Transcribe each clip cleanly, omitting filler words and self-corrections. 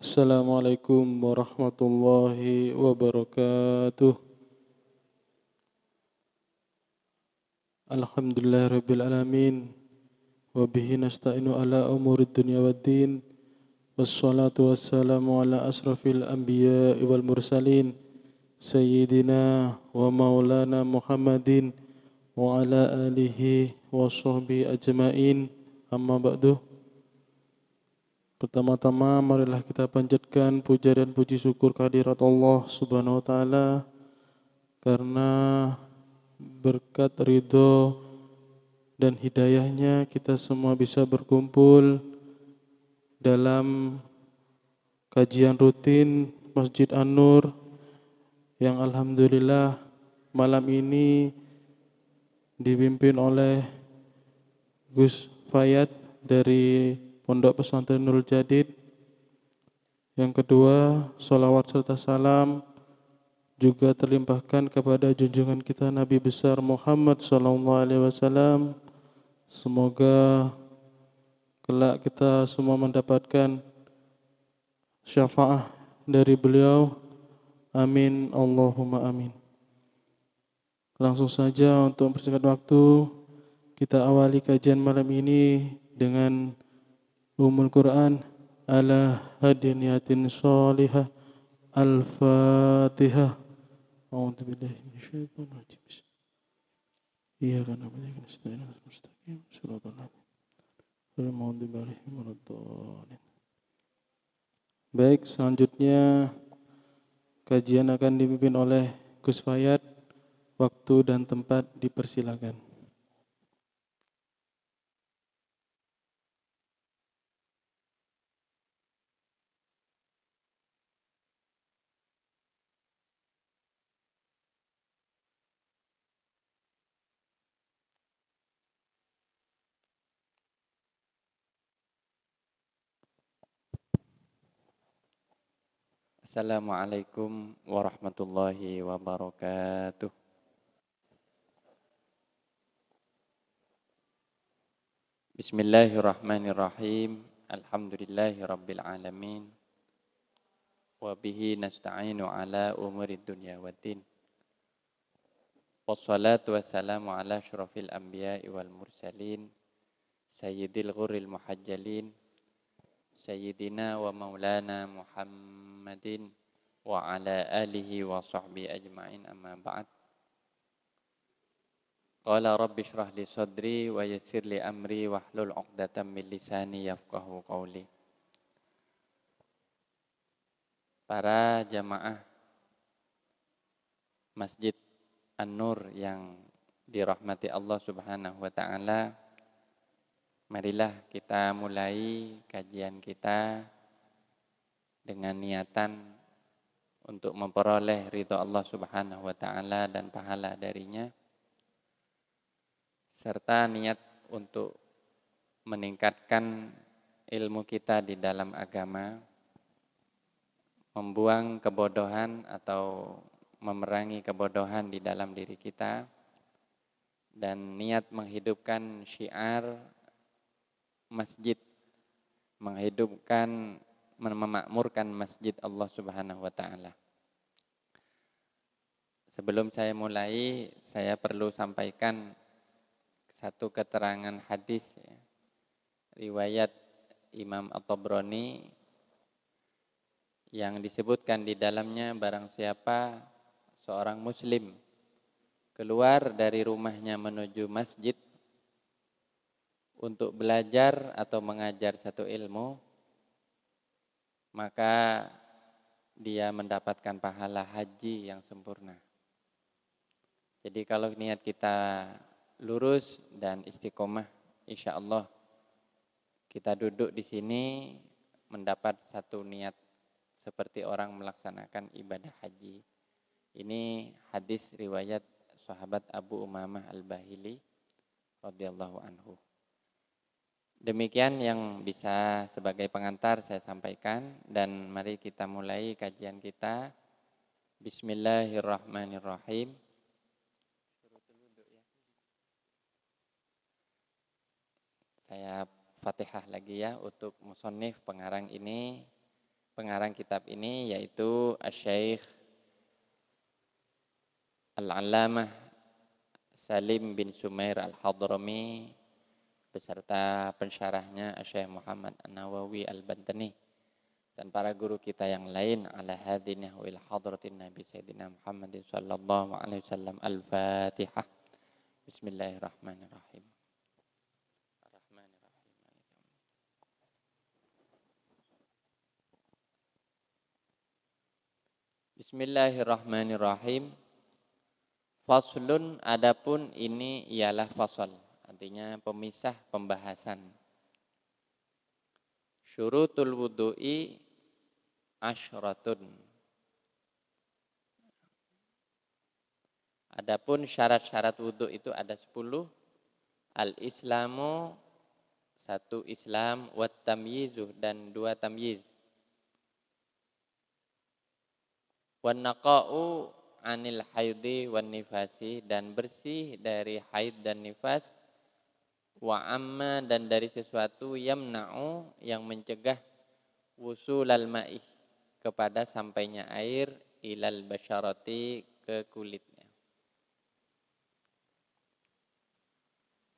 Assalamualaikum warahmatullahi wabarakatuh. Alhamdulillahirabbil alamin wa bihi nasta'inu ala umuri dunya waddin. Wassalatu wassalamu ala asrafil anbiya'i wal mursalin sayyidina wa maulana Muhammadin wa ala alihi wa sahbihi ajmain. Amma ba'du. Pertama-tama marilah kita panjatkan puja dan puji syukur kehadirat Allah Subhanahu wa taala karena berkat ridho dan hidayahnya kita semua bisa berkumpul dalam kajian rutin Masjid An-Nur yang alhamdulillah malam ini dipimpin oleh Gus Fayat dari Pondok Pesantren Nurul Jadid. Yang kedua, salawat serta salam juga terlimpahkan kepada junjungan kita Nabi besar Muhammad SAW. Semoga kelak kita semua mendapatkan syafaat dari beliau. Amin, Allahumma amin. Langsung saja untuk mempersingkat waktu, kita awali kajian malam ini dengan Ummul Quran ala hadiniyatin sholihah. Al-Fatihah. A'udzu billahi minasyaitonir rajim. Iyyaka na'budu wa iyyaka nasta'in. Ihdinas mustaqim. Shiratal ladzina an'amta 'alaihim waladdallin. Baik, selanjutnya kajian akan dipimpin oleh Gus Fayat. Waktu dan tempat dipersilakan. Assalamualaikum warahmatullahi wabarakatuh. Bismillahirrahmanirrahim. Alhamdulillahi rabbil alamin. Wa bihi nasta'inu ala umuri dunya waddin. Wassalatu wassalamu ala asyrafil anbiya'i wal mursalin. Sayyidil ghurril muhajjalin. Sayyidina wa maulana Muhammadin wa ala alihi wa sahbihi ajma'in, amma ba'd. Qala rabbi shrah li sadri wa yassir li amri wahlul 'uqdatam min lisani yafqahu qawli. Para jamaah Masjid An-Nur yang dirahmati Allah Subhanahu wa taala, marilah kita mulai kajian kita dengan niatan untuk memperoleh ridha Allah Subhanahu wa taala dan pahala darinya, serta niat untuk meningkatkan ilmu kita di dalam agama, membuang kebodohan atau memerangi kebodohan di dalam diri kita, dan niat menghidupkan syiar masjid, menghidupkan, memakmurkan masjid Allah Subhanahu wa taala. Sebelum saya mulai, saya perlu sampaikan satu keterangan hadis, riwayat Imam At-Tabrani, yang disebutkan di dalamnya barang siapa seorang muslim keluar dari rumahnya menuju masjid untuk belajar atau mengajar satu ilmu, maka dia mendapatkan pahala haji yang sempurna. Jadi kalau niat kita lurus dan istiqomah, insya Allah kita duduk di sini mendapat satu niat seperti orang melaksanakan ibadah haji. Ini hadis riwayat sahabat Abu Umamah Al-Bahili radhiyallahu anhu. Demikian yang bisa sebagai pengantar saya sampaikan, dan mari kita mulai kajian kita. Bismillahirrahmanirrahim. Saya Fatihah lagi ya untuk musannif pengarang ini. pengarang kitab ini, yaitu Asy-Syaikh Al-Allamah Salim bin Sumair Al-Hadrami beserta pensyarahnya Asy-Syaikh Muhammad An-Nawawi Al-Bantani dan para guru kita yang lain. Ala hadinah wa ila hadratin Nabi Sayyidina Muhammadin sallallahu alaihi wasallam. Al-Fatihah. Bismillahirrahmanirrahim. Bismillahirrahmanirrahim. Faslun, adapun ini ialah fasal, artinya pemisah pembahasan. Syurutul wudu'i asyratun. Adapun syarat-syarat wudu itu ada 10. Al-islamu, 1 Islam, wat tamyizu, dan 2 tamyiz. Wan naqa'u anil haidi wan nifasi, dan bersih dari haid dan nifas. Wa amma, dan dari sesuatu yamna'u, yang mencegah wusulal ma'i, kepada sampainya air, ilal basyarati, ke kulitnya.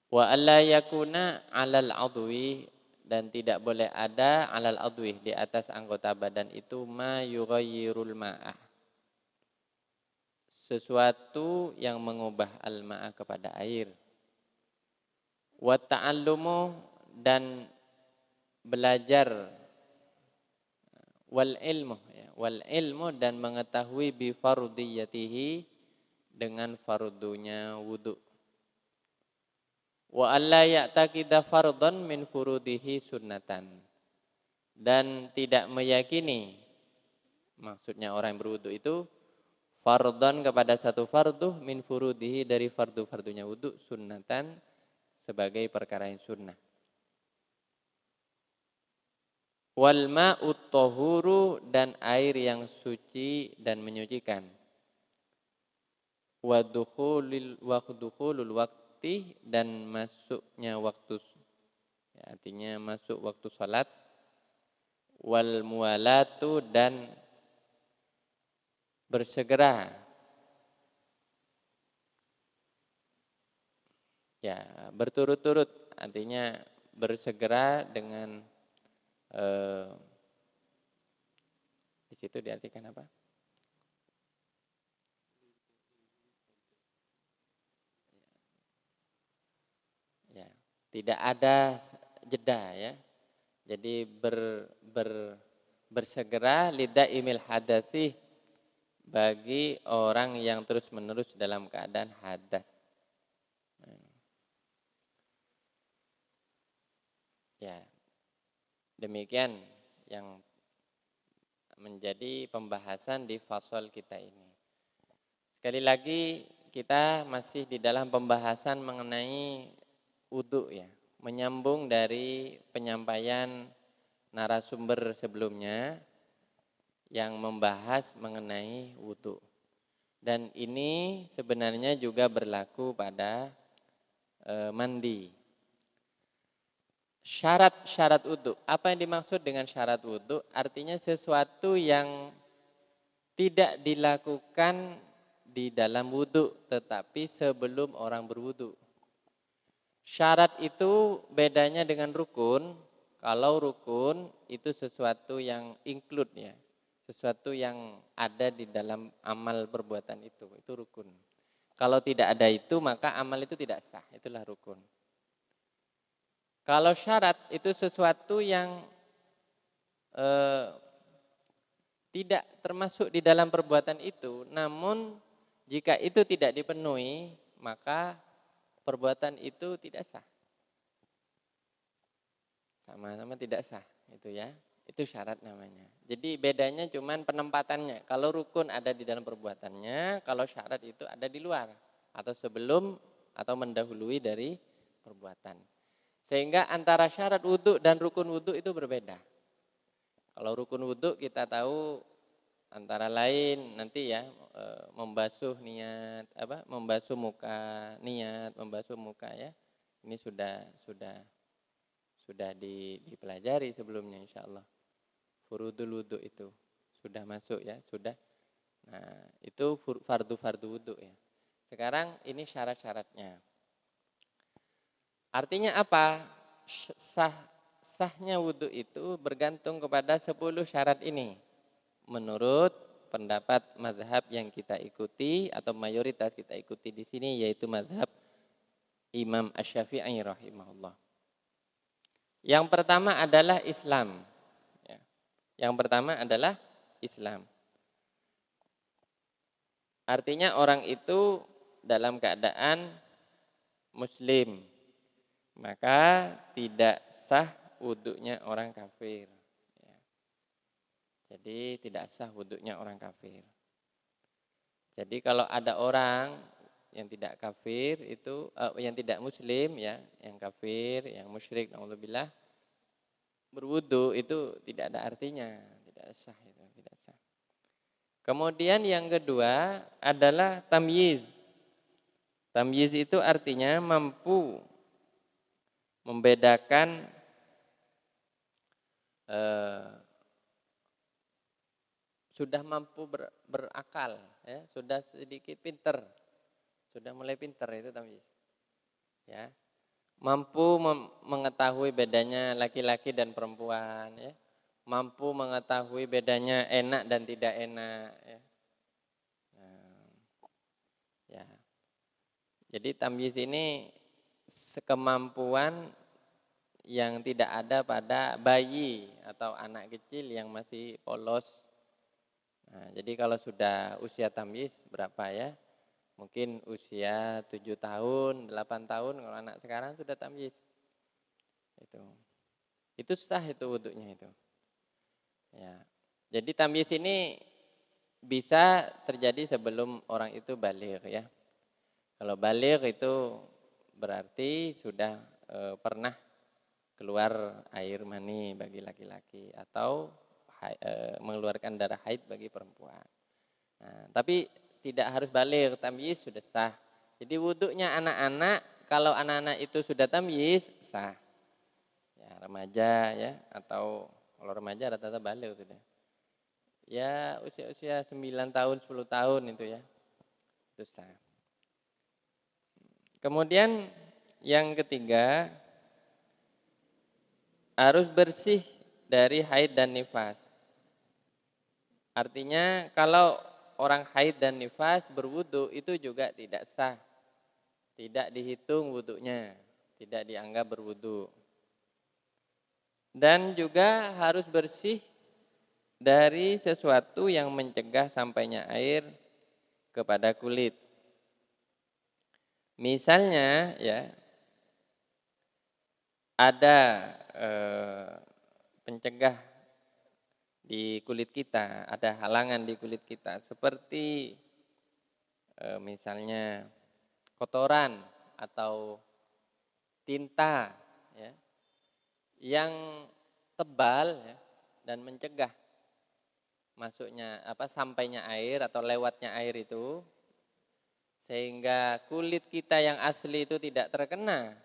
Wa alla yakuna alal adwi, dan tidak boleh ada alal adwi, di atas anggota badan itu, ma yughayyirul ma'ah, sesuatu yang mengubah al-ma'ah kepada air. Wa ta'allumu, dan belajar, wal ilmu, ya, wal ilmu, dan mengetahui bi fardiyatihi, dengan fardunya wudu. Wa alla ya'taqida fardhan min furudihi sunnatan, dan tidak meyakini, maksudnya orang yang berwudu itu, fardhan kepada satu fardu, min furudihi, dari fardu-fardunya wudu, sunnatan, sebagai perkara yang sunnah. Wal ma'ut tahuru, dan air yang suci dan menyucikan. Wa dukhulul waqti, dan masuknya waktu, ya, artinya masuk waktu salat. Wal muwalatu, dan bersegera, ya, berturut-turut, artinya bersegera dengan di situ diartikan apa? Ya, tidak ada jeda, ya. Jadi bersegera lidaimil hadasi, bagi orang yang terus-menerus dalam keadaan hadas. Ya, demikian yang menjadi pembahasan di fasal kita ini. Sekali lagi, kita masih di dalam pembahasan mengenai wudu, ya, menyambung dari penyampaian narasumber sebelumnya yang membahas mengenai wudu. Dan ini sebenarnya juga berlaku pada mandi. Syarat-syarat wudu. Apa yang dimaksud dengan syarat wudu? Artinya sesuatu yang tidak dilakukan di dalam wudu, tetapi sebelum orang berwudu. Syarat itu bedanya dengan rukun. Kalau rukun itu sesuatu yang include, ya, sesuatu yang ada di dalam amal perbuatan itu rukun. Kalau tidak ada itu, maka amal itu tidak sah, itulah rukun. Kalau syarat itu sesuatu yang tidak termasuk di dalam perbuatan itu, namun jika itu tidak dipenuhi, maka perbuatan itu tidak sah. Sama-sama tidak sah, itu, ya. Itu syarat namanya. Jadi bedanya cuman penempatannya. Kalau rukun ada di dalam perbuatannya, kalau syarat itu ada di luar atau sebelum atau mendahului dari perbuatan. Sehingga antara syarat wudu dan rukun wudu itu berbeda. Kalau rukun wudu kita tahu antara lain nanti, ya, membasuh niat, membasuh muka, niat membasuh muka, ya. Ini sudah dipelajari sebelumnya, insyaallah. furudul wudu itu sudah masuk ya, sudah. Nah, itu fardu-fardu wudu ya. Sekarang ini syarat-syaratnya. Artinya apa? Sahnya wudu itu bergantung kepada 10 syarat ini. Menurut pendapat mazhab yang kita ikuti atau mayoritas kita ikuti di sini, yaitu mazhab Imam Asy-Syafi'i rahimahullah. Yang pertama adalah Islam. Ya. Yang pertama adalah Islam. Artinya orang itu dalam keadaan muslim, maka tidak sah wudunya orang kafir. Ya. Jadi tidak sah wudunya orang kafir. Jadi kalau ada orang yang tidak kafir itu, yang tidak muslim ya, yang kafir, yang musyrik, naudzubillah, berwudu itu tidak ada artinya, tidak sah itu, tidak sah. Kemudian yang kedua adalah tamyiz. Tamyiz itu artinya mampu membedakan sudah mampu berakal, ya, sudah sedikit pinter, sudah mulai pinter, itu tamyiz. Ya, mampu mengetahui bedanya laki-laki dan perempuan, ya, mampu mengetahui bedanya enak dan tidak enak, ya. Nah, ya. Jadi tamyiz ini kemampuan yang tidak ada pada bayi atau anak kecil yang masih polos. Nah, jadi kalau sudah usia tamyiz berapa ya? Mungkin usia 7 tahun, 8 tahun, kalau anak sekarang sudah tamyiz. Itu sah itu wudunya itu. Ya. Jadi tamyiz ini bisa terjadi sebelum orang itu baligh ya. Kalau baligh itu berarti sudah pernah keluar air mani bagi laki-laki atau mengeluarkan darah haid bagi perempuan. Nah, tapi tidak harus baligh, tamyiz sudah sah. Jadi wudunya anak-anak, kalau anak-anak itu sudah tamyiz sah. Ya, remaja ya, atau kalau remaja rata-rata baligh sudah. Ya usia-usia 9 tahun, 10 tahun itu ya. Itu sah. Kemudian yang ketiga, harus bersih dari haid dan nifas. Artinya kalau orang haid dan nifas berwudu itu juga tidak sah. Tidak dihitung wudunya, tidak dianggap berwudu. Dan juga harus bersih dari sesuatu yang mencegah sampainya air kepada kulit. Misalnya ya, ada pencegah di kulit kita, ada halangan di kulit kita, seperti misalnya kotoran atau tinta ya, yang tebal ya, dan mencegah masuknya sampainya air atau lewatnya air itu, sehingga kulit kita yang asli itu tidak terkena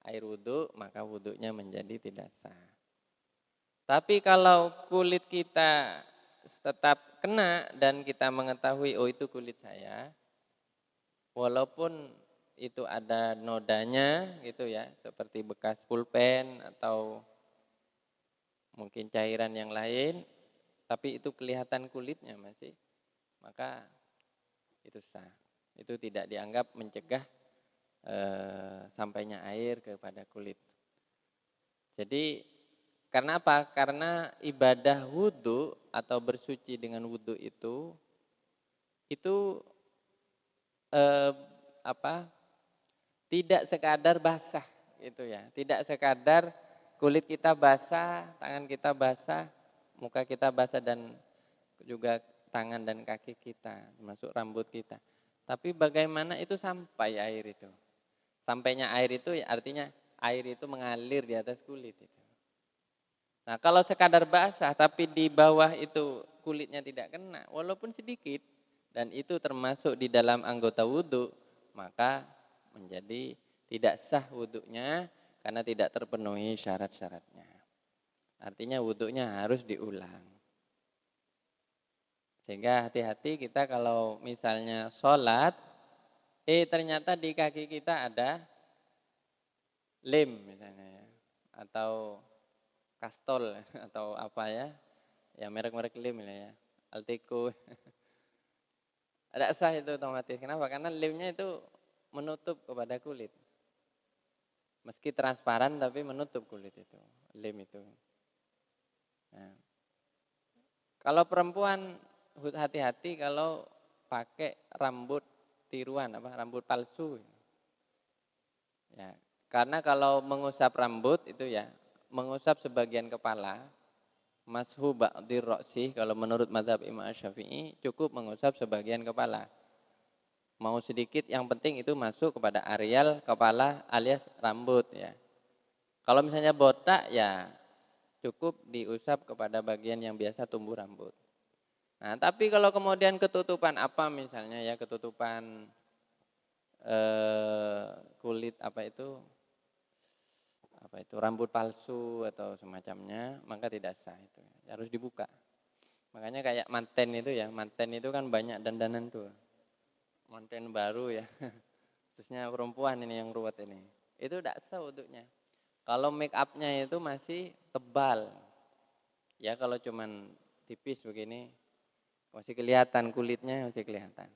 air wudhu, maka wudhunya menjadi tidak sah. Tapi kalau kulit kita tetap kena dan kita mengetahui, oh itu kulit saya, walaupun itu ada nodanya gitu ya, seperti bekas pulpen atau mungkin cairan yang lain, tapi itu kelihatan kulitnya masih, maka itu sah. Itu tidak dianggap mencegah sampainya air kepada kulit. Jadi karena apa? Karena ibadah wudhu atau bersuci dengan wudhu itu tidak sekadar basah gitu ya. Tidak sekadar kulit kita basah, tangan kita basah, muka kita basah, dan juga tangan dan kaki kita, termasuk rambut kita. Tapi bagaimana itu sampai air itu? Sampainya air itu ya artinya air itu mengalir di atas kulit itu. Nah, kalau sekadar basah tapi di bawah itu kulitnya tidak kena, walaupun sedikit, dan itu termasuk di dalam anggota wudhu, maka menjadi tidak sah wudhunya karena tidak terpenuhi syarat-syaratnya. Artinya wudhunya harus diulang. Sehingga hati-hati kita kalau misalnya sholat, ternyata di kaki kita ada lem misalnya ya, atau kastol atau apa ya, ya merek-merek lem ya, Alteco. Ada sah itu otomatis. Kenapa? Karena lemnya itu menutup kepada kulit. Meski transparan tapi menutup kulit itu, lem itu. Nah, kalau perempuan hati-hati kalau pakai rambut tiruan rambut palsu. Ya, karena kalau mengusap rambut itu ya, mengusap sebagian kepala, mashu ba'dir ra'si, kalau menurut mazhab Imam Syafi'i cukup mengusap sebagian kepala. Mau sedikit yang penting itu masuk kepada areal kepala alias rambut ya. Kalau misalnya botak ya cukup diusap kepada bagian yang biasa tumbuh rambut. Nah, tapi kalau kemudian ketutupan apa misalnya ya, ketutupan kulit apa itu rambut palsu atau semacamnya, maka tidak sah itu. Harus dibuka. Makanya kayak manten itu ya, manten itu kan banyak dandanan tuh. Manten baru ya. Khususnya perempuan ini yang ruwet ini. Itu tidak sah wudhunya. Kalau make up-nya itu masih tebal. Ya kalau cuman tipis begini masih kelihatan kulitnya, masih kelihatan.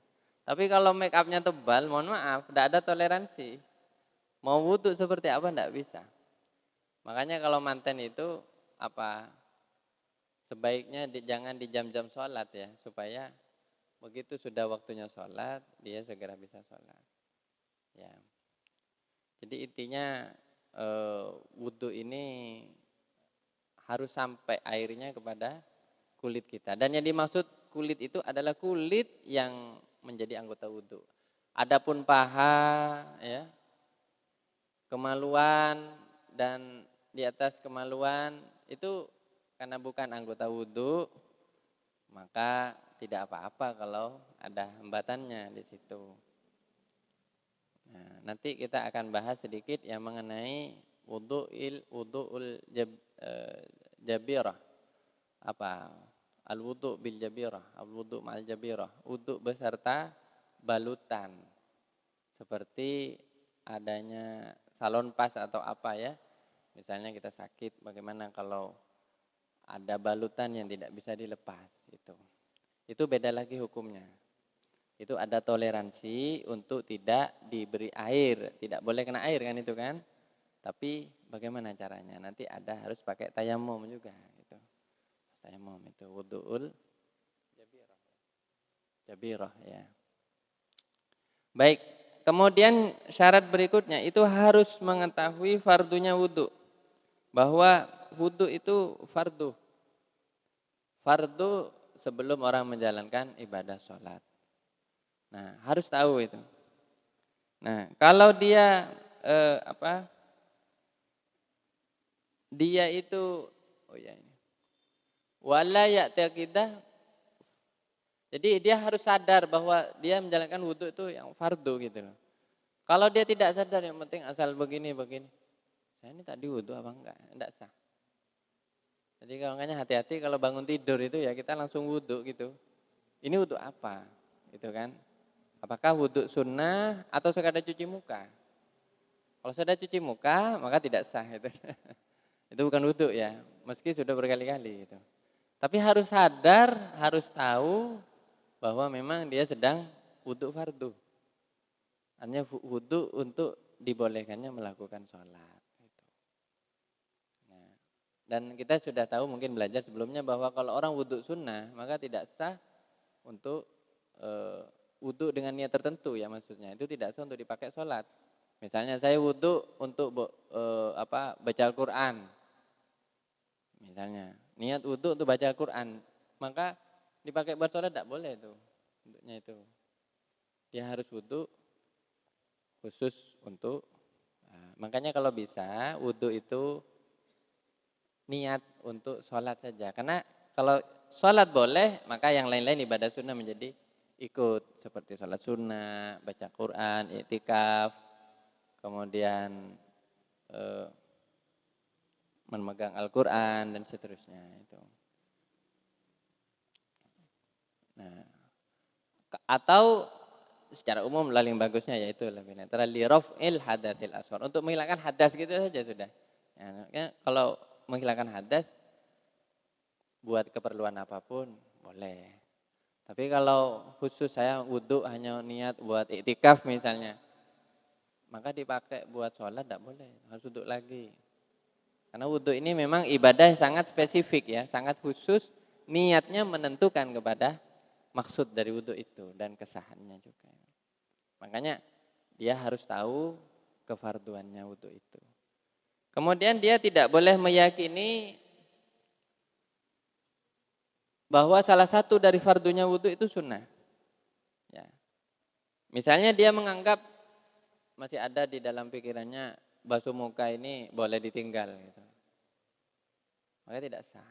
Tapi kalau make up-nya tebal, mohon maaf, tidak ada toleransi. Mau wudhu seperti apa tidak bisa. Makanya kalau manten itu sebaiknya jangan di jam-jam sholat ya, supaya begitu sudah waktunya sholat, dia segera bisa sholat. Ya. Jadi intinya wudhu ini harus sampai airnya kepada kulit kita. Dan yang dimaksud kulit itu adalah kulit yang menjadi anggota wudhu. Adapun paha, ya, kemaluan dan di atas kemaluan itu karena bukan anggota wudhu, maka tidak apa-apa kalau ada hambatannya di situ. Nah, nanti kita akan bahas sedikit yang mengenai wudhu'ul jabirah. Al-wudhu bil jabirah, al-wudhu ma'al jabirah, wudhu beserta balutan. Seperti adanya salon pas atau apa ya. Misalnya kita sakit, bagaimana kalau ada balutan yang tidak bisa dilepas itu. Itu beda lagi hukumnya. Itu ada toleransi untuk tidak diberi air, tidak boleh kena air kan itu kan. Tapi bagaimana caranya? Nanti ada harus pakai tayamum juga gitu. Tayamum itu wudhu'ul jabirah ya. Baik, kemudian syarat berikutnya itu harus mengetahui fardunya wudhu. Bahwa wudhu itu fardu. Fardu sebelum orang menjalankan ibadah sholat. Nah, harus tahu itu. Nah, kalau dia dia itu wala ya'taqidah, jadi dia harus sadar bahwa dia menjalankan wudhu itu yang fardu gitu loh. Kalau dia tidak sadar, yang penting asal begini. Saya ini tadi wudhu apa enggak sah. Jadi kalau enggaknya hati-hati kalau bangun tidur itu ya kita langsung wudhu gitu. Ini wudhu apa? Gitu kan. Apakah wudhu sunnah atau sekadar cuci muka? Kalau sudah cuci muka maka tidak sah itu. Itu bukan wudhu ya, meski sudah berkali-kali gitu. Tapi harus sadar, harus tahu bahwa memang dia sedang wudhu fardu. Artinya wudhu untuk dibolehkannya melakukan sholat. Nah, dan kita sudah tahu mungkin belajar sebelumnya bahwa kalau orang wudhu sunnah maka tidak sah untuk wudhu dengan niat tertentu ya maksudnya. Itu tidak sah untuk dipakai sholat. Misalnya saya wudhu untuk baca Al-Quran. Misalnya niat wudhu untuk baca Al-Quran. Maka dipakai buat sholat tidak boleh itu. Wudhunya itu. Dia harus wudhu khusus untuk. Makanya kalau bisa wudhu itu niat untuk sholat saja. Karena kalau sholat boleh, maka yang lain-lain ibadah sunnah menjadi ikut. Seperti sholat sunnah, baca Quran, iktikaf, kemudian memegang Al-Quran dan seterusnya itu. Nah, atau secara umum paling bagusnya yaitu lebih netral li raf'il hadatsil asghar, untuk menghilangkan hadas gitu saja sudah. Ya, kalau menghilangkan hadas buat keperluan apapun boleh. Tapi kalau khusus saya wudhu hanya niat buat iktikaf misalnya, maka dipakai buat sholat tidak boleh, harus wudhu lagi. Karena wudhu ini memang ibadah yang sangat spesifik ya, sangat khusus, niatnya menentukan kepada maksud dari wudhu itu dan kesahannya juga. Makanya dia harus tahu kefarduannya wudhu itu. Kemudian dia tidak boleh meyakini bahwa salah satu dari fardunya wudhu itu sunnah. Ya. Misalnya dia menganggap masih ada di dalam pikirannya basuh muka ini boleh ditinggal. Gitu. Maka tidak sah.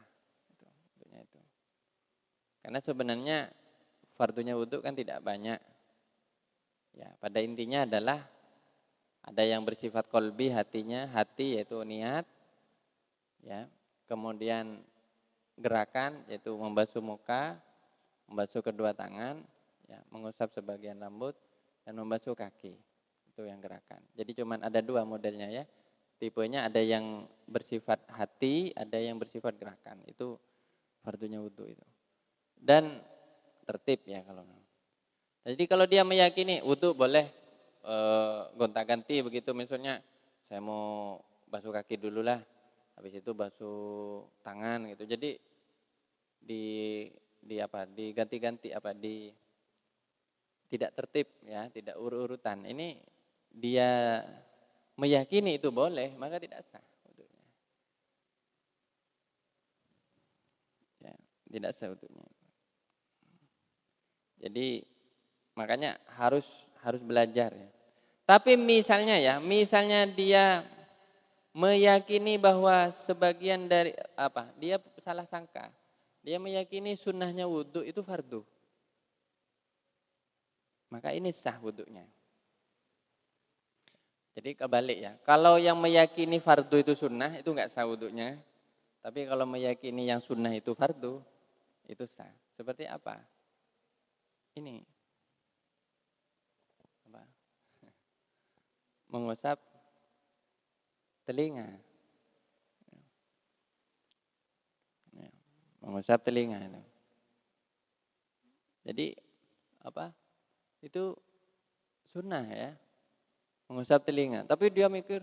Itu. Karena sebenarnya fardunya wudhu kan tidak banyak. Ya, pada intinya adalah ada yang bersifat kolbi hatinya, hati yaitu niat. Ya. Kemudian gerakan yaitu membasuh muka, membasuh kedua tangan, ya, mengusap sebagian rambut, dan membasuh kaki. Itu yang gerakan. Jadi cuma ada dua modelnya ya. Tipenya ada yang bersifat hati, ada yang bersifat gerakan. Itu fardunya wudhu itu. Dan tertib ya kalau. Jadi kalau dia meyakini wudhu boleh gonta-ganti begitu, misalnya saya mau basuh kaki dulu lah, habis itu basuh tangan gitu. Jadi diganti-ganti tidak tertib ya, tidak urut-urutan. Ini dia meyakini itu boleh, maka tidak sah wudunya. Ya, tidak sah wudunya. Jadi makanya harus belajar ya. Tapi misalnya dia meyakini bahwa sebagian dari dia salah sangka. Dia meyakini sunnahnya wudhu itu fardu. Maka ini sah wudhunya. Jadi kebalik ya. Kalau yang meyakini fardu itu sunnah, itu enggak sah wudhunya. Tapi kalau meyakini yang sunnah itu fardu, itu sah. Seperti apa? Ini. Mengusap telinga. Mengusap telinga itu. Jadi itu sunnah ya, mengusap telinga. Tapi dia mikir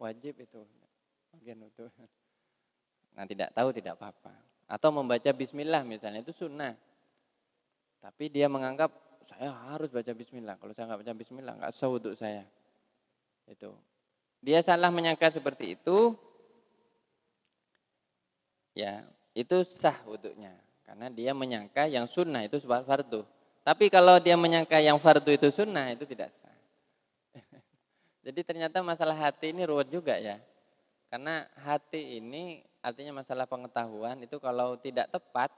wajib itu bagian itu. Nah tidak tahu tidak apa-apa. Atau membaca bismillah misalnya itu sunnah. Tapi dia menganggap saya harus baca bismillah. Kalau saya nggak baca bismillah nggak sah wudhu saya. Itu. Dia salah menyangka seperti itu. Ya, itu sah wudhunya. Karena dia menyangka yang sunnah itu fardu. Tapi kalau dia menyangka yang fardu itu sunnah, itu tidak sah. Jadi ternyata masalah hati ini ruwet juga ya. Karena hati ini artinya masalah pengetahuan itu kalau tidak tepat,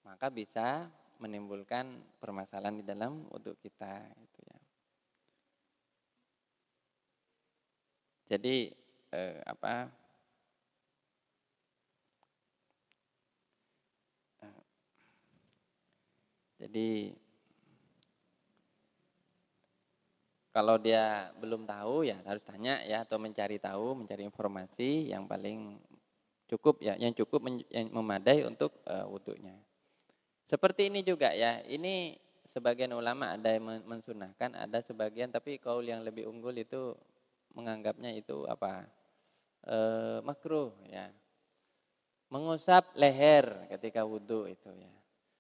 maka bisa menimbulkan permasalahan di dalam wudhu kita. Gitu ya. Jadi Jadi kalau dia belum tahu ya harus tanya ya, atau mencari tahu, mencari informasi yang paling cukup ya, yang cukup yang memadai untuk wudhunya. Seperti ini juga ya, ini sebagian ulama ada yang mensunahkan, ada sebagian tapi kaul yang lebih unggul itu menganggapnya itu makruh ya. Mengusap leher ketika wudhu itu ya.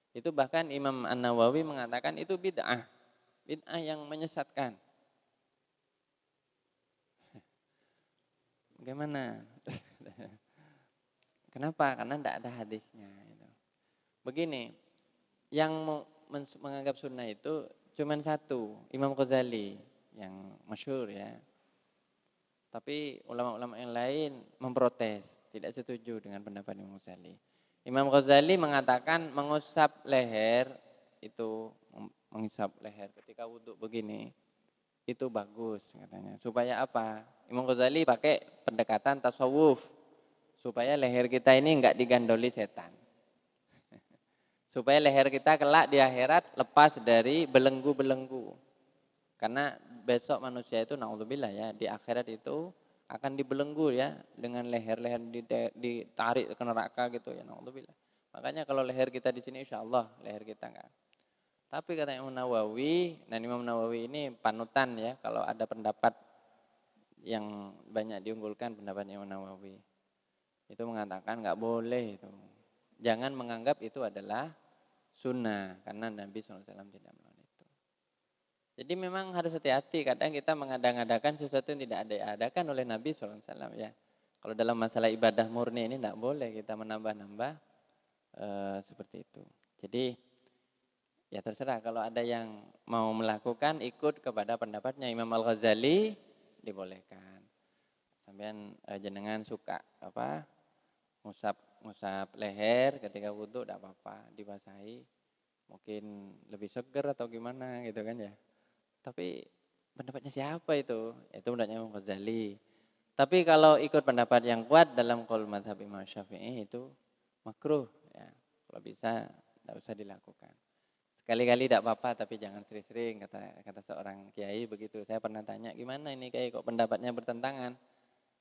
Itu bahkan Imam An-Nawawi mengatakan itu bid'ah. Bid'ah yang menyesatkan. Bagaimana? Kenapa? Karena tidak ada hadisnya. Begini, yang menganggap sunnah itu cuma satu, Imam Ghazali yang masyhur ya. Tapi ulama-ulama yang lain memprotes, tidak setuju dengan pendapat Imam Ghazali. Imam Ghazali mengatakan mengusap leher itu, mengusap leher ketika wudhu begini, itu bagus katanya. Supaya apa? Imam Ghazali pakai pendekatan tasawuf supaya leher kita ini enggak digandoli setan. Supaya leher kita kelak di akhirat lepas dari belenggu-belenggu. Karena besok manusia itu naudzubillah ya, di akhirat itu akan dibelenggu ya dengan leher-leher ditarik ke neraka gitu ya, naudzubillah. Makanya kalau leher kita di sini insyaallah leher kita enggak. Tapi kata Imam Nawawi, dan Imam Nawawi ini panutan ya, kalau ada pendapat yang banyak diunggulkan pendapat Imam Nawawi. Itu mengatakan nggak boleh itu. Jangan menganggap itu adalah sunnah, karena Nabi SAW tidak melakukan itu. Jadi memang harus hati-hati, kadang kita mengada-ngadakan sesuatu yang tidak diadakan oleh Nabi SAW ya. Kalau dalam masalah ibadah murni ini nggak boleh kita menambah-nambah seperti itu. Jadi ya terserah, kalau ada yang mau melakukan ikut kepada pendapatnya Imam Al-Ghazali dibolehkan. Sampean jenengan suka apa? Ngusap leher ketika wudhu tidak apa-apa, dibasahi. Mungkin lebih seger atau gimana gitu kan ya. Tapi pendapatnya siapa itu? Itu pendapatnya Imam Ghazali. Tapi kalau ikut pendapat yang kuat dalam qaul mazhab Imam Syafi'i itu makruh ya. Kalau bisa tidak usah dilakukan. Sekali-kali tidak apa-apa, tapi jangan sering-sering, kata seorang kiai begitu. Saya pernah tanya, gimana ini kiai kok pendapatnya bertentangan?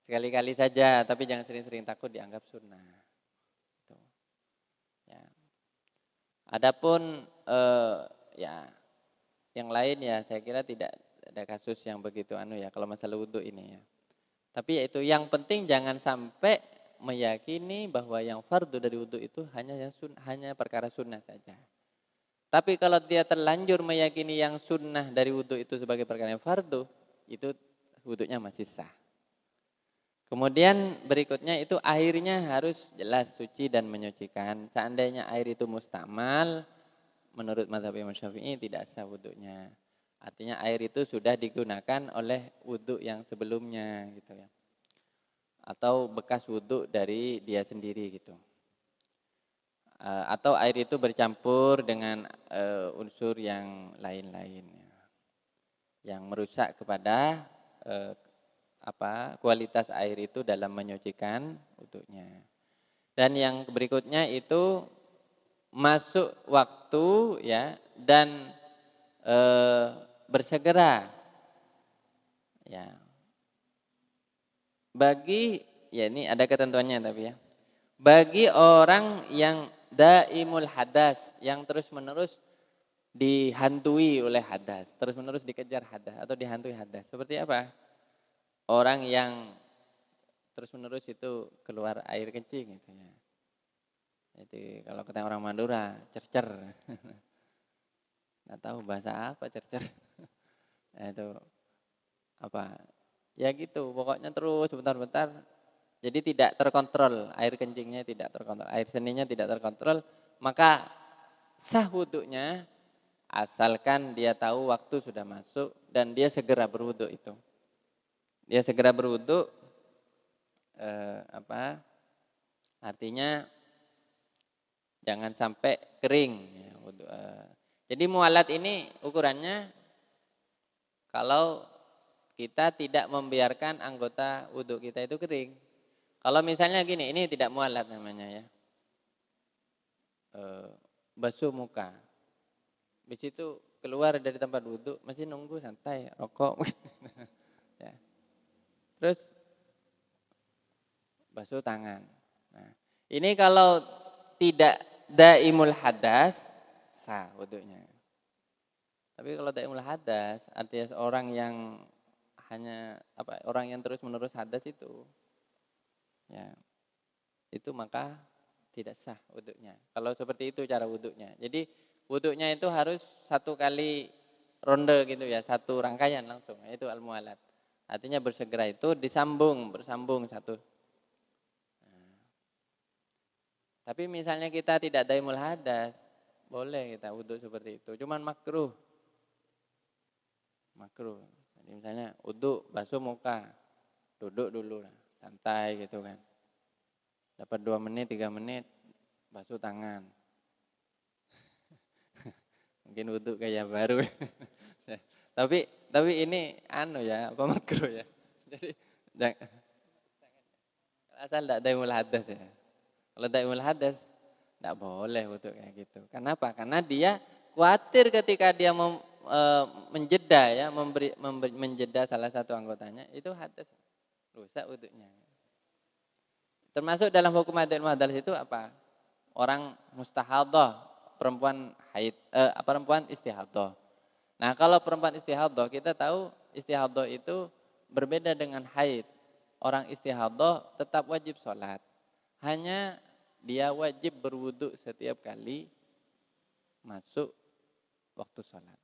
Sekali-kali saja, tapi jangan sering-sering, takut dianggap sunnah. Gitu. Ya. Adapun ya yang lain ya, saya kira tidak ada kasus yang begitu ya kalau masalah wudhu ini ya. Tapi yaitu yang penting jangan sampai meyakini bahwa yang fardu dari wudhu itu hanya perkara sunnah saja. Tapi kalau dia terlanjur meyakini yang sunnah dari wudhu itu sebagai perkara yang fardu, itu wudhunya masih sah. Kemudian berikutnya itu airnya harus jelas suci dan menyucikan. Seandainya air itu mustamal, menurut mazhab Imam Syafi'i tidak sah wudhunya. Artinya air itu sudah digunakan oleh wudhu yang sebelumnya gitu ya. Atau bekas wudhu dari dia sendiri gitu. Atau air itu bercampur dengan unsur yang lain-lain yang merusak kepada kualitas air itu dalam menyucikan wudhunya. Dan yang berikutnya itu masuk waktu ya dan bersegera ya. Bagi ya ini ada ketentuannya tapi ya. Bagi orang yang daimul hadas, yang terus-menerus dihantui oleh hadas, terus-menerus dikejar hadas atau dihantui hadas. Seperti apa? Orang yang terus-menerus itu keluar air kencing gitu ya. Jadi kalau kata orang Madura, cercer. Nggak tahu bahasa apa cercer. Nah, itu apa? Ya gitu, pokoknya terus bentar-bentar. Jadi tidak terkontrol, air kencingnya tidak terkontrol, air seninya tidak terkontrol, maka sah wudhunya asalkan dia tahu waktu sudah masuk dan dia segera berwudhu itu. Dia segera berwudhu, artinya jangan sampai kering. Ya, wudhu, jadi mualat ini ukurannya kalau kita tidak membiarkan anggota wudhu kita itu kering. Kalau misalnya gini, ini tidak mualat namanya ya. Basuh muka. Habis itu keluar dari tempat wudhu, masih nunggu santai, rokok. Ya. Terus basuh tangan. Nah, ini kalau tidak daimul hadas, sah wudhunya. Tapi kalau daimul hadas, artinya orang yang orang yang terus-menerus hadas itu, ya, itu maka tidak sah wudhunya. Kalau seperti itu cara wudhunya. Jadi wudhunya itu harus satu kali ronde gitu ya, satu rangkaian langsung. Itu al-mualat. Artinya bersegera itu bersambung satu. Nah. Tapi misalnya kita tidak daimul hadas, boleh kita wudhu seperti itu. Cuman makruh. Makruh. Jadi misalnya wudhu basuh muka, duduk dulu lah, santai gitu kan. Dapat 2 menit, 3 menit, basuh tangan. Mungkin wudhu kayak baru. Tapi tapi ini anu ya, apa makruh ya. Jadi asal tidak daimul hadas ya. Kalau daimul hadas tidak boleh untuk kayak gitu. Kenapa? Karena dia khawatir ketika dia menjeda ya, menjeda salah satu anggotanya, itu hadas, rusak wudunya. Termasuk dalam hukum hadas muhdalas itu apa? Orang mustahadah, perempuan haid, perempuan istihadah. Nah, kalau perempuan istihadah, kita tahu istihadah itu berbeda dengan haid. Orang istihadah tetap wajib sholat. Hanya dia wajib berwudu setiap kali masuk waktu sholat.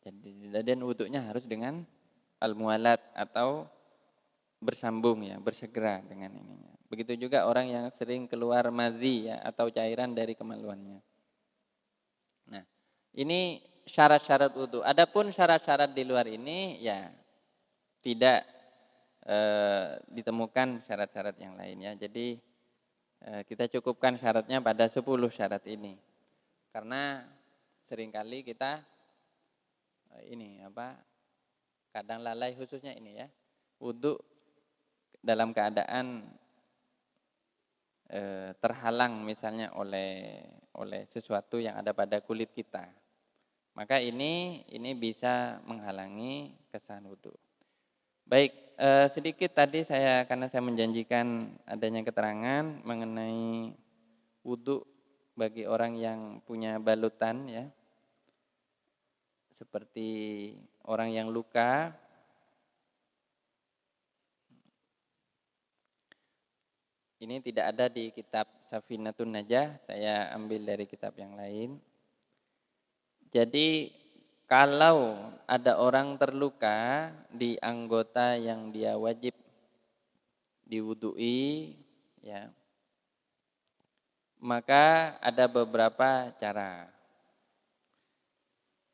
Jadi dan wudunya harus dengan al-muwalat atau bersambung ya, bersegera dengan ininya. Begitu juga orang yang sering keluar madhi ya atau cairan dari kemaluannya. Nah, ini syarat-syarat wudu. Adapun syarat-syarat di luar ini ya tidak ditemukan syarat-syarat yang lainnya. Jadi kita cukupkan syaratnya pada 10 syarat ini. Karena seringkali kita kadang lalai khususnya ini ya. Wudu dalam keadaan terhalang misalnya oleh sesuatu yang ada pada kulit kita. Maka ini bisa menghalangi kesahan wudu. Baik, sedikit tadi karena saya menjanjikan adanya keterangan mengenai wudu bagi orang yang punya balutan ya. Seperti orang yang luka. Ini tidak ada di kitab Safinatun Najah, saya ambil dari kitab yang lain. Jadi kalau ada orang terluka di anggota yang dia wajib diwudui, ya, maka ada beberapa cara.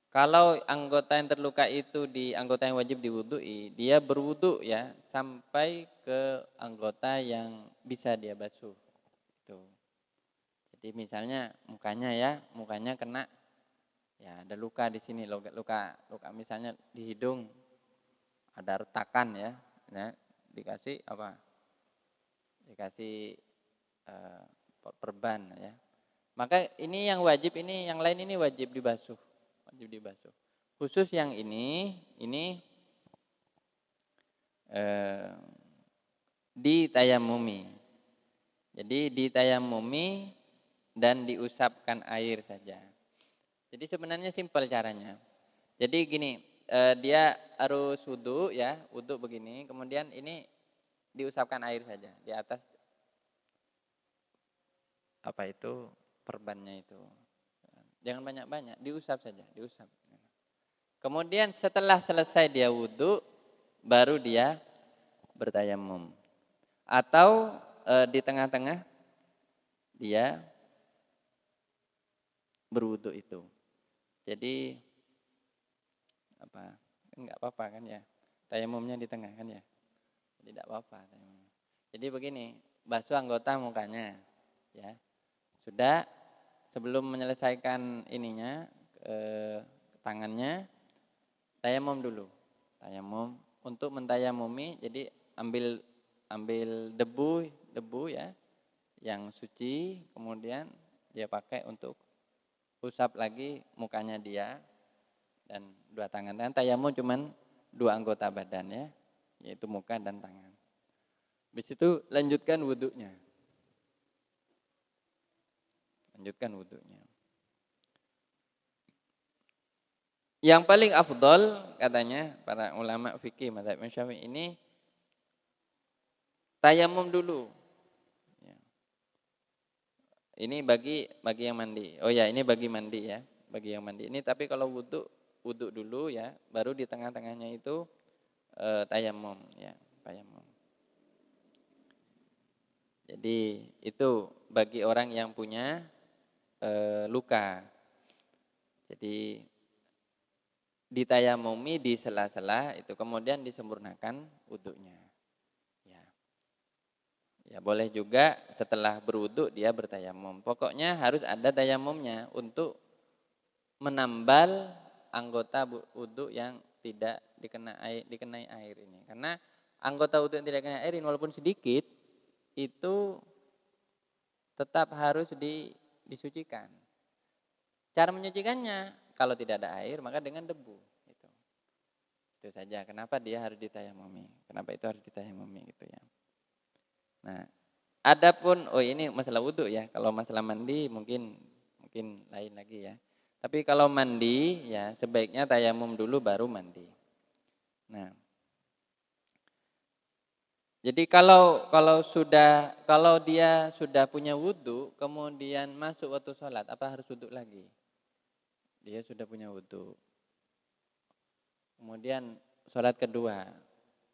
Kalau anggota yang terluka itu di anggota yang wajib diwudui, dia berwudu ya sampai ke anggota yang bisa dia basuh. Itu. Jadi misalnya mukanya kena ya ada luka di sini, luka misalnya di hidung ada retakan ya, dikasih apa? Dikasih perban ya. Maka ini yang wajib, ini yang lain ini wajib dibasuh. Khusus yang ini ditayamumi. Jadi ditayamumi dan diusapkan air saja. Jadi sebenarnya simpel caranya. Jadi gini, dia harus wudu ya, wudu begini, kemudian ini diusapkan air saja di atas perbannya itu. Jangan banyak-banyak, diusap saja, diusap. Kemudian setelah selesai dia wudu, baru dia bertayamum. Atau di tengah-tengah dia berwudu itu. Jadi enggak apa-apa kan ya. Tayamumnya di tengah kan ya. Tidak apa-apa. Jadi begini, basuh anggota mukanya ya. Sudah sebelum menyelesaikan tangannya, tayamum dulu. Tayamum untuk mentayamumi, jadi ambil debu ya yang suci, kemudian dia pakai untuk usap lagi mukanya dia dan dua tangan. Dan tayamum cuman 2 anggota badan ya, yaitu muka dan tangan. Habis itu lanjutkan wudunya. Yang paling afdol katanya para ulama fikih mazhab Syafi'i ini tayamum dulu. Ya. Ini bagi yang mandi. Oh ya, ini bagi mandi ya, bagi yang mandi. Ini tapi kalau wudu dulu ya, baru di tengah-tengahnya itu tayamum ya, tayamum. Jadi itu bagi orang yang punya luka. Jadi ditayamumi di sela-sela itu, kemudian disempurnakan wudunya. Ya boleh juga setelah berwudu dia bertayamum. Pokoknya harus ada tayamumnya untuk menambal anggota wudhu yang tidak dikenai air ini. Karena anggota wudhu yang tidak dikenai air ini walaupun sedikit itu tetap harus disucikan. Cara menyucikannya kalau tidak ada air maka dengan debu. Itu saja. Kenapa dia harus ditayamumi? Kenapa itu harus ditayamumi gitu ya? Nah, adapun ini masalah wudhu ya. Kalau masalah mandi mungkin lain lagi ya. Tapi kalau mandi ya sebaiknya tayamum dulu baru mandi. Nah, jadi kalau dia sudah punya wudhu kemudian masuk waktu sholat, apa harus wudhu lagi? Dia sudah punya wudhu. Kemudian sholat kedua,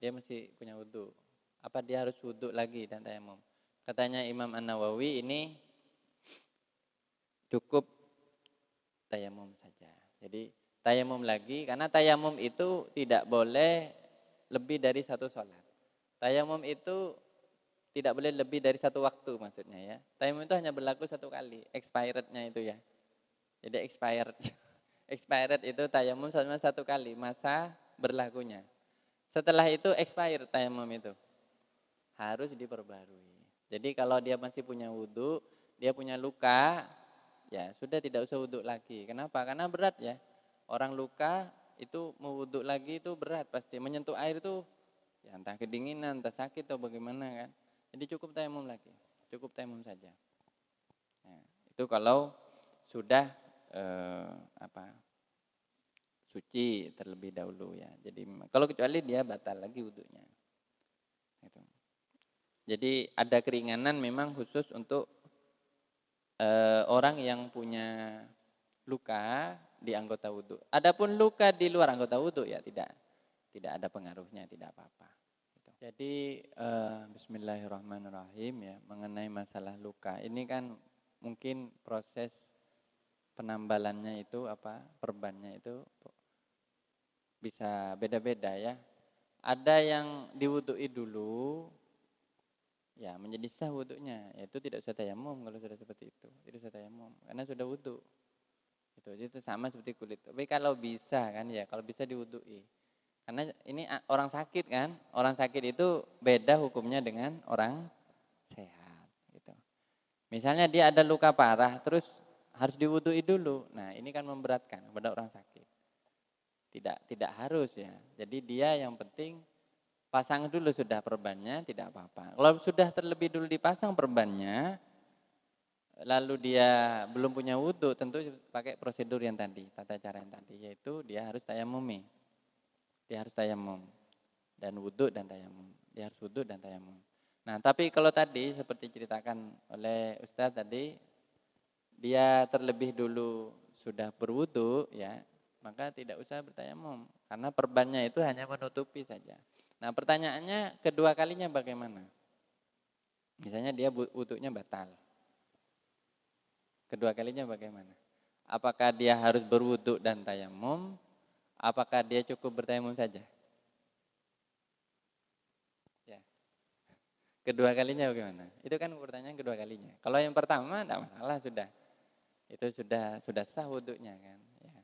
dia masih punya wudhu. Apa dia harus wudhu lagi dan tayamum? Katanya Imam An-Nawawi ini cukup tayamum saja. Jadi tayamum lagi, karena tayamum itu tidak boleh lebih dari satu sholat. Tayamum itu tidak boleh lebih dari satu waktu maksudnya ya. Tayamum itu hanya berlaku satu kali, expirednya itu ya. Jadi expired itu tayamum sama satu kali masa berlakunya. Setelah itu expired tayamum itu harus diperbarui. Jadi kalau dia masih punya wudhu, dia punya luka, ya sudah tidak usah wudhu lagi. Kenapa? Karena berat ya. Orang luka itu mau wudhu lagi itu berat pasti. Menyentuh air itu ya entah kedinginan, entah sakit atau bagaimana kan. Jadi cukup tayamum lagi. Cukup tayamum saja. Nah, itu kalau sudah suci terlebih dahulu ya. Jadi kalau kecuali dia batal lagi wudhunya. Gitu. Jadi ada keringanan memang khusus untuk orang yang punya luka di anggota wudhu. Adapun luka di luar anggota wudhu ya tidak ada pengaruhnya, tidak apa-apa. Gitu. Jadi Bismillahirrahmanirrahim ya, mengenai masalah luka. Ini kan mungkin proses penambalannya itu perbannya itu bisa beda-beda ya. Ada yang diwudu'i dulu, ya menjadi sah wudhunya, yaitu tidak usah tayamum kalau sudah seperti itu. Tidak usah tayamum karena sudah wudhu. Itu sama seperti kulit. Tapi kalau bisa kan ya, kalau bisa diwudu'i. Karena ini orang sakit kan, orang sakit itu beda hukumnya dengan orang sehat. Gitu. Misalnya dia ada luka parah, terus harus diwudu'i dulu. Nah ini kan memberatkan kepada orang sakit. Tidak harus ya. Jadi dia yang penting pasang dulu sudah perbannya, tidak apa-apa. Kalau sudah terlebih dulu dipasang perbannya, lalu dia belum punya wudhu, tentu pakai prosedur yang tadi, tata cara yang tadi, yaitu dia harus tayamumi. Dia harus tayamum dan wudhu dan tayamum. Dia harus wudhu dan tayamum. Nah, tapi kalau tadi seperti ceritakan oleh Ustadz tadi, dia terlebih dulu sudah berwudhu, ya, maka tidak usah bertayamum karena perbannya itu hanya menutupi saja. Nah, pertanyaannya kedua kalinya bagaimana? Misalnya dia wudhunya batal. Kedua kalinya bagaimana? Apakah dia harus berwudhu dan tayamum? Apakah dia cukup bertayamum saja? Ya. Kedua kalinya bagaimana? Itu kan pertanyaan kedua kalinya. Kalau yang pertama tidak masalah sudah. Itu sudah sah wudhunya kan. Ya.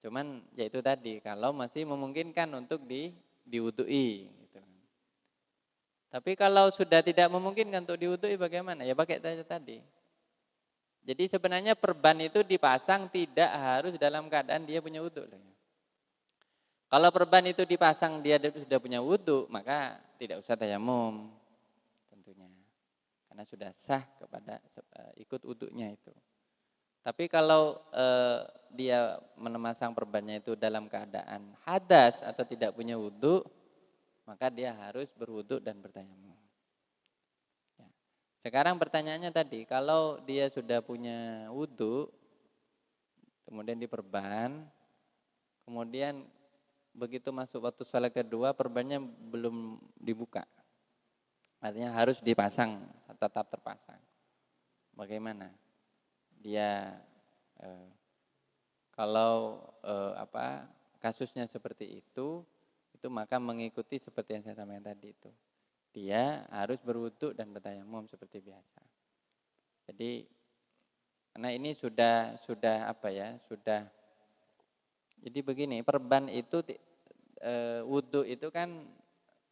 Cuman ya itu tadi, kalau masih memungkinkan untuk diwudhui. Gitu. Tapi kalau sudah tidak memungkinkan untuk diwudhui bagaimana? Ya pakai tadi. Jadi sebenarnya perban itu dipasang tidak harus dalam keadaan dia punya wudhu. Kalau perban itu dipasang dia sudah punya wudhu, maka tidak usah tayamum tentunya. Karena sudah sah kepada ikut wudhunya itu. Tapi kalau dia memasang perbannya itu dalam keadaan hadas atau tidak punya wudhu, maka dia harus berwudhu dan bertayamum. Ya. Sekarang pertanyaannya tadi, kalau dia sudah punya wudhu, kemudian diperban, kemudian begitu masuk waktu sholat kedua, perbannya belum dibuka. Artinya harus dipasang, tetap terpasang. Bagaimana? Dia kalau kasusnya seperti itu maka mengikuti seperti yang saya sampaikan tadi itu. Dia harus berwudhu dan bertayamum seperti biasa. Jadi Karena ini sudah apa ya? Sudah. Jadi begini, perban itu wudhu itu kan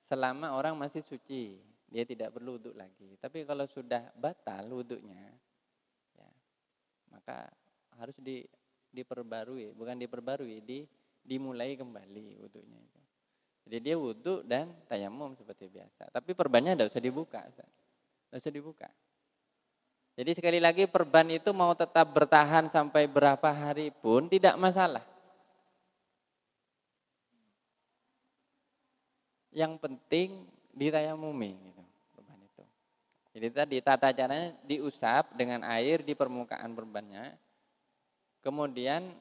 selama orang masih suci, dia tidak perlu wudhu lagi. Tapi kalau sudah batal wudhunya, ya, maka harus diperbarui, bukan diperbarui, dimulai kembali wudhunya itu. Jadi dia wudhu dan tayamum seperti biasa. Tapi perbannya tidak usah dibuka, tidak usah dibuka. Jadi sekali lagi perban itu mau tetap bertahan sampai berapa hari pun tidak masalah. Yang penting ditayamumi gitu, perban itu. Jadi tadi tata caranya diusap dengan air di permukaan perbannya, kemudian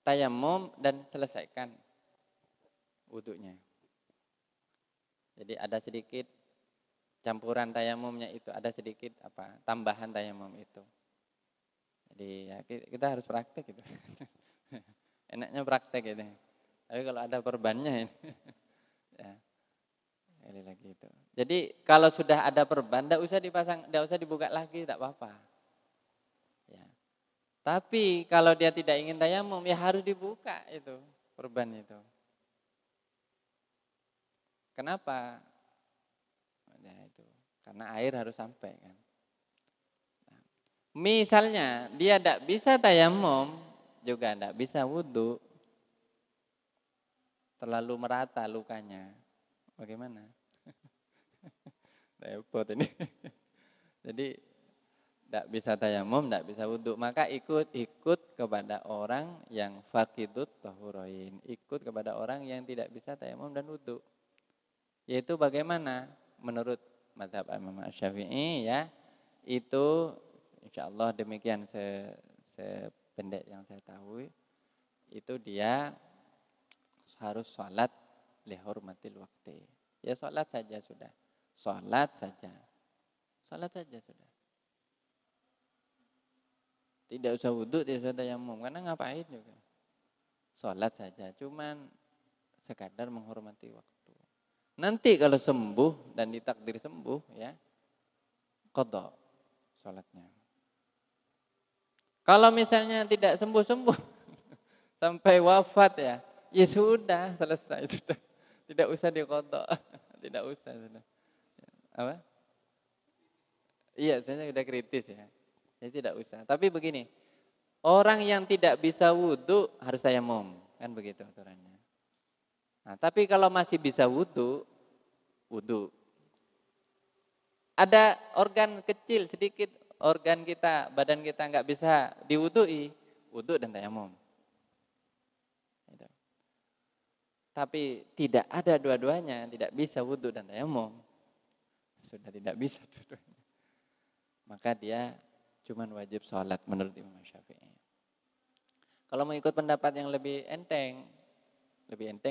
tayamum dan selesaikan wudhunya. Jadi ada sedikit campuran tayamumnya itu, ada sedikit tambahan tayamum itu. Jadi ya kita harus praktek gitu. Enaknya praktek gitu. Tapi kalau ada perbannya ya, sekali lagi itu. Jadi kalau sudah ada perban, tidak usah dipasang, tidak usah dibuka lagi, tidak apa-apa. Ya. Tapi kalau dia tidak ingin tayamum, ya harus dibuka itu perban itu. Kenapa? Ya itu, karena air harus sampai kan. Nah, misalnya dia tidak bisa tayamum, juga tidak bisa wudhu, terlalu merata lukanya, bagaimana? Repot ini. Jadi tidak bisa tayamum, tidak bisa wudhu, maka ikut kepada orang yang fakidut tahurain, ikut kepada orang yang tidak bisa tayamum dan wudhu. Yaitu bagaimana? Menurut mazhab Imam Syafi'i ya, itu insyaallah demikian sependek yang saya tahu, itu dia harus sholat lihurmatil wakti. Ya sholat saja sudah. Sholat saja sudah. Tidak usah wudhu, tidak usah tayamum, karena ngapain juga. Sholat saja, cuman sekadar menghormati waktu. Nanti kalau sembuh dan ditakdir sembuh ya, qadha sholatnya. Kalau misalnya tidak sembuh-sembuh sampai wafat ya sudah selesai sudah. Tidak usah diqadha, tidak usah sudah. Apa? Iya, sebenarnya sudah kritis ya. Jadi tidak usah. Tapi begini, orang yang tidak bisa wudhu harus tayamum, kan begitu aturannya. Nah, tapi kalau masih bisa wudhu. Ada organ kecil sedikit, organ kita, badan kita nggak bisa diwudhui, wudhu dan tayamum. Gitu. Tapi tidak ada dua-duanya, tidak bisa wudhu dan tayamum. Sudah tidak bisa dua-duanya. Maka dia cuman wajib sholat menurut Imam Syafi'i. Kalau mau ikut pendapat yang lebih enteng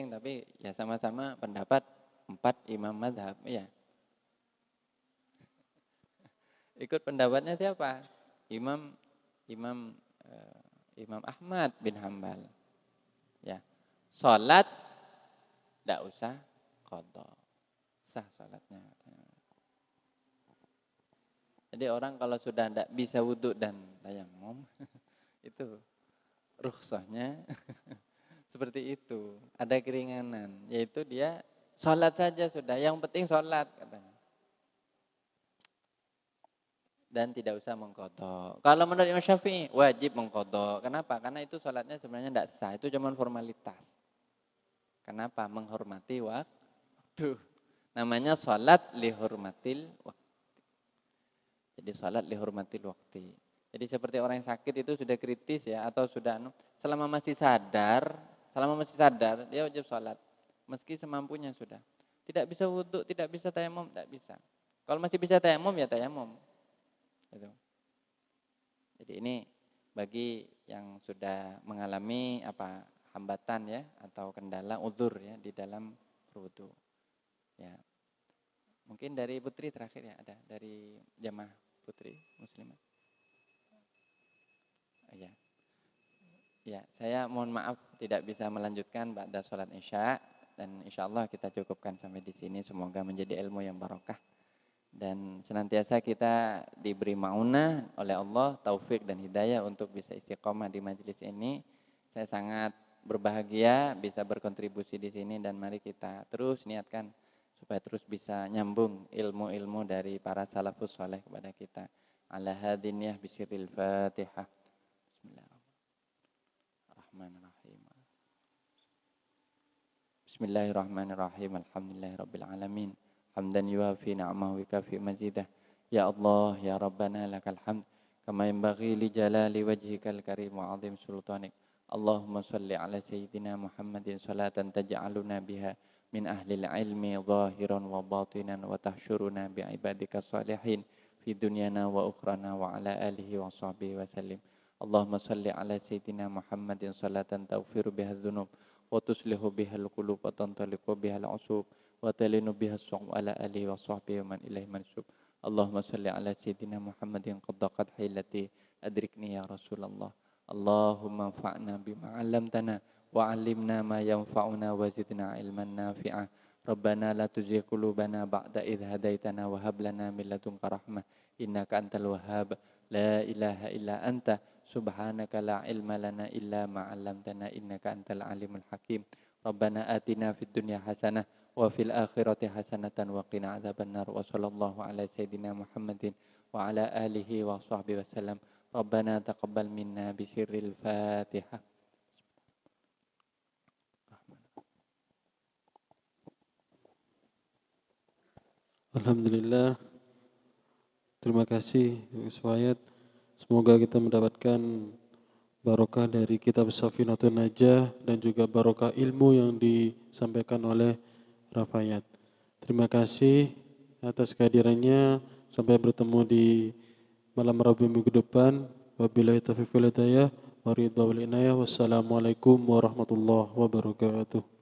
tapi ya sama-sama pendapat 4 imam mazhab, ya. Ikut pendapatnya siapa? Imam Ahmad bin Hambal. Ya. Salat tidak usah qadha. Sah salatnya. Jadi orang kalau sudah tidak bisa wudhu dan tayamum itu rukhsahnya seperti itu. Ada keringanan, yaitu dia salat saja sudah. Yang penting salat katanya. Dan tidak usah mengqadha. Kalau menurut Imam Syafi'i wajib mengqadha. Kenapa? Karena itu salatnya sebenarnya tidak sah, itu cuma formalitas. Kenapa? Menghormati waktu. Namanya salat lihurmatil waktu. Jadi salat lihurmatil waktu. Jadi seperti orang yang sakit itu sudah kritis ya, atau sudah selama masih sadar dia wajib salat. Meski semampunya sudah. Tidak bisa wudhu, tidak bisa tayamum, tidak bisa. Kalau masih bisa tayamum ya tayamum. Gitu. Jadi ini bagi yang sudah mengalami hambatan ya atau kendala uzur ya di dalam berwudu. Ya. Mungkin dari Putri terakhir ya, ada dari jamaah Putri Muslimah. Ya. Ya, saya mohon maaf tidak bisa melanjutkan ba'da sholat Isya, dan insyaallah kita cukupkan sampai di sini, semoga menjadi ilmu yang barokah. Dan senantiasa kita diberi maunah oleh Allah, taufik dan hidayah untuk bisa istiqomah di majelis ini. Saya sangat berbahagia bisa berkontribusi di sini dan mari kita terus niatkan supaya terus bisa nyambung ilmu-ilmu dari para salafus soleh kepada kita. Ala hadiniyah bisiril fatihah. Bismillahirrahmanirrahim. Bismillahirrahmanirrahim. Alhamdulillahirabbil alamin. Hamdan yuafi ni'amahu wa yukafi mazidah. Ya Allah, ya Rabbana lakal hamd. Kama yanbaghi li jalali wajhikal karim wa 'azim sultanik. Allahumma salli ala sayyidina Muhammadin salatan taj'aluna biha min ahlil ilmi zahiran wa batinan wa tahsyuruna bi ibadika salihin fi dunyana wa ukhrana wa ala alihi wa sahbihi wa sallim. Allahumma salli ala sayyidina Muhammadin salatan taghfiru biha dzunub wa tuslihu biha al-qulub wa tantaliqu biha al-usub wa talinu biha as-su'u ala alihi wa sahbihi wa man ilaihi mansub. Allahumma salli ala sayyidina Muhammadin qad daqat hailati adrikni ya Rasulullah. Allahumma anfa'na bima 'allamtana wa 'allimna ma yanfa'una wa zidna ilman nafi'ah. Rabbana la tuzigh qulubana ba'da idh hadaitana wa hab lana min ladunka rahmah innaka antal wahhab. La ilaha illa anta subhanaka la ilma lana illa ma 'allamtana innaka antal alimul hakim. Rabbana atina fid dunya hasanah wa fil akhirati hasanatan wa qina adzabannar. Wa sallallahu ala sayyidina Muhammadin wa ala alihi wa sahbihi wasallam. Rabbana taqabbal minna bi sirril Fatihah. Alhamdulillah. Terima kasih Gus Wayat. Semoga kita mendapatkan barokah dari kitab Safinatun Najah dan juga barokah ilmu yang disampaikan oleh Rafayat. Terima kasih atas kehadirannya. Sampai bertemu di malam Rabu minggu depan. Wabillahi taufiq wal hidayah. Wassalamualaikum warahmatullahi wabarakatuh.